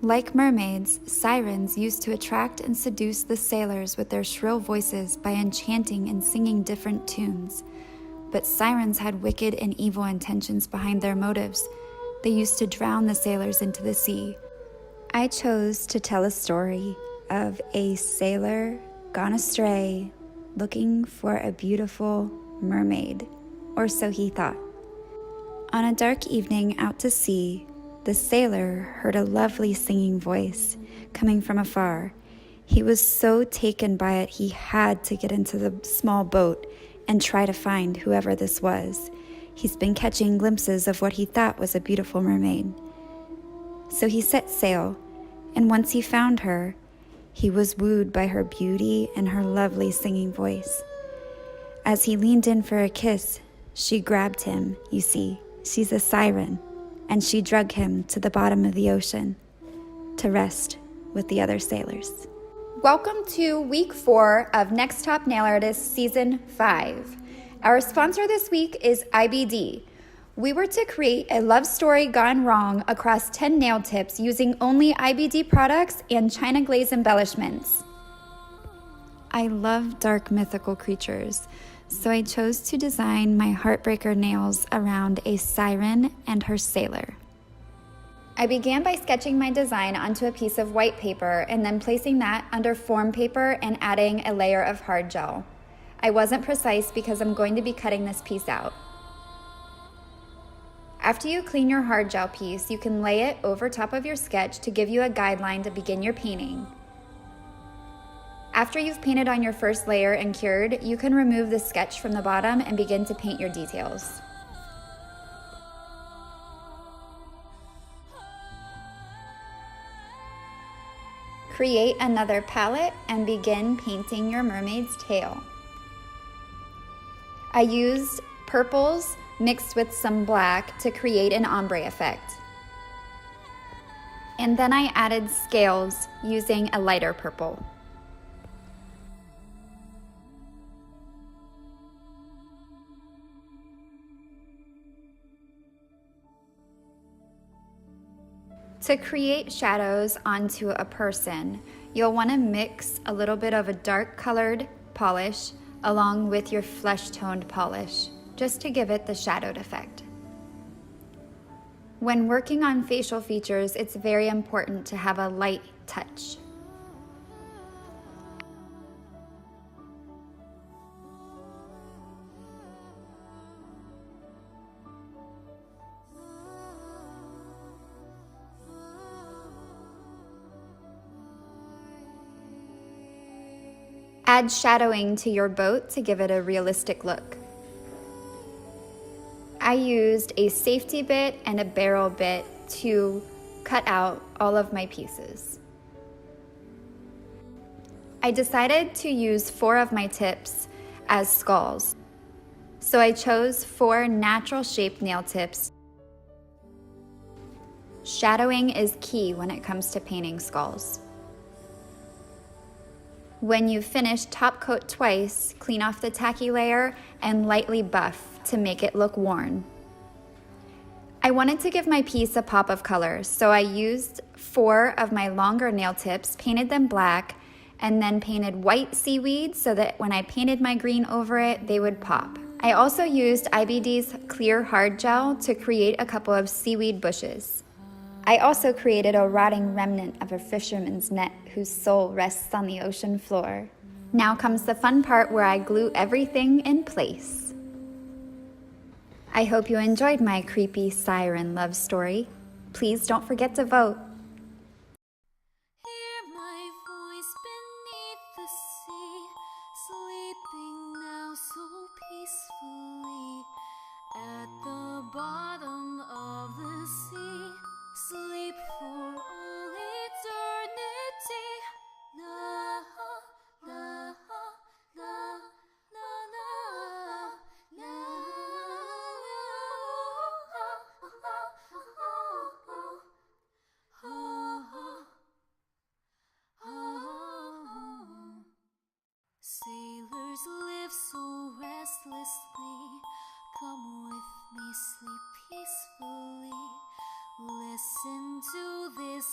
Like mermaids, sirens used to attract and seduce the sailors with their shrill voices by enchanting and singing different tunes. But sirens had wicked and evil intentions behind their motives. They used to drown the sailors into the sea. I chose to tell a story of a sailor gone astray, looking for a beautiful mermaid, or so he thought. On a dark evening out to sea, the sailor heard a lovely singing voice coming from afar. He was so taken by it he had to get into the small boat and try to find whoever this was. He's been catching glimpses of what he thought was a beautiful mermaid. So he set sail, and once he found her, he was wooed by her beauty and her lovely singing voice. As he leaned in for a kiss, she grabbed him. You see, she's a siren, and she drug him to the bottom of the ocean to rest with the other sailors. Welcome to week 4 of Next Top Nail Artist Season 5. Our sponsor this week is IBD. We were to create a love story gone wrong across 10 nail tips using only IBD products and China Glaze embellishments. I love dark mythical creatures, so I chose to design my Heartbreaker nails around a siren and her sailor. I began by sketching my design onto a piece of white paper and then placing that under foam paper and adding a layer of hard gel. I wasn't precise because I'm going to be cutting this piece out. After you clean your hard gel piece, you can lay it over top of your sketch to give you a guideline to begin your painting. After you've painted on your first layer and cured, you can remove the sketch from the bottom and begin to paint your details. Create another palette and begin painting your mermaid's tail. I used purples mixed with some black to create an ombre effect. And then I added scales using a lighter purple. To create shadows onto a person, you'll want to mix a little bit of a dark colored polish along with your flesh toned polish, just to give it the shadowed effect. When working on facial features, it's very important to have a light touch. Add shadowing to your boat to give it a realistic look. I used a safety bit and a barrel bit to cut out all of my pieces. I decided to use 4 of my tips as skulls. So I chose 4 natural shaped nail tips. Shadowing is key when it comes to painting skulls. When you finish, top coat twice, clean off the tacky layer, and lightly buff to make it look worn. I wanted to give my piece a pop of color, so I used 4 of my longer nail tips, painted them black, and then painted white seaweed so that when I painted my green over it, they would pop. I also used IBD's clear hard gel to create a couple of seaweed bushes. I also created a rotting remnant of a fisherman's net whose soul rests on the ocean floor. Now comes the fun part where I glue everything in place. I hope you enjoyed my creepy siren love story. Please don't forget to vote. Hear my voice beneath the sea, sleeping now so peacefully at the bottom of the sea. Sleep for all eternity. Na na na na na na. Sailors live so restlessly. Come with me, sleep peacefully. Listen to this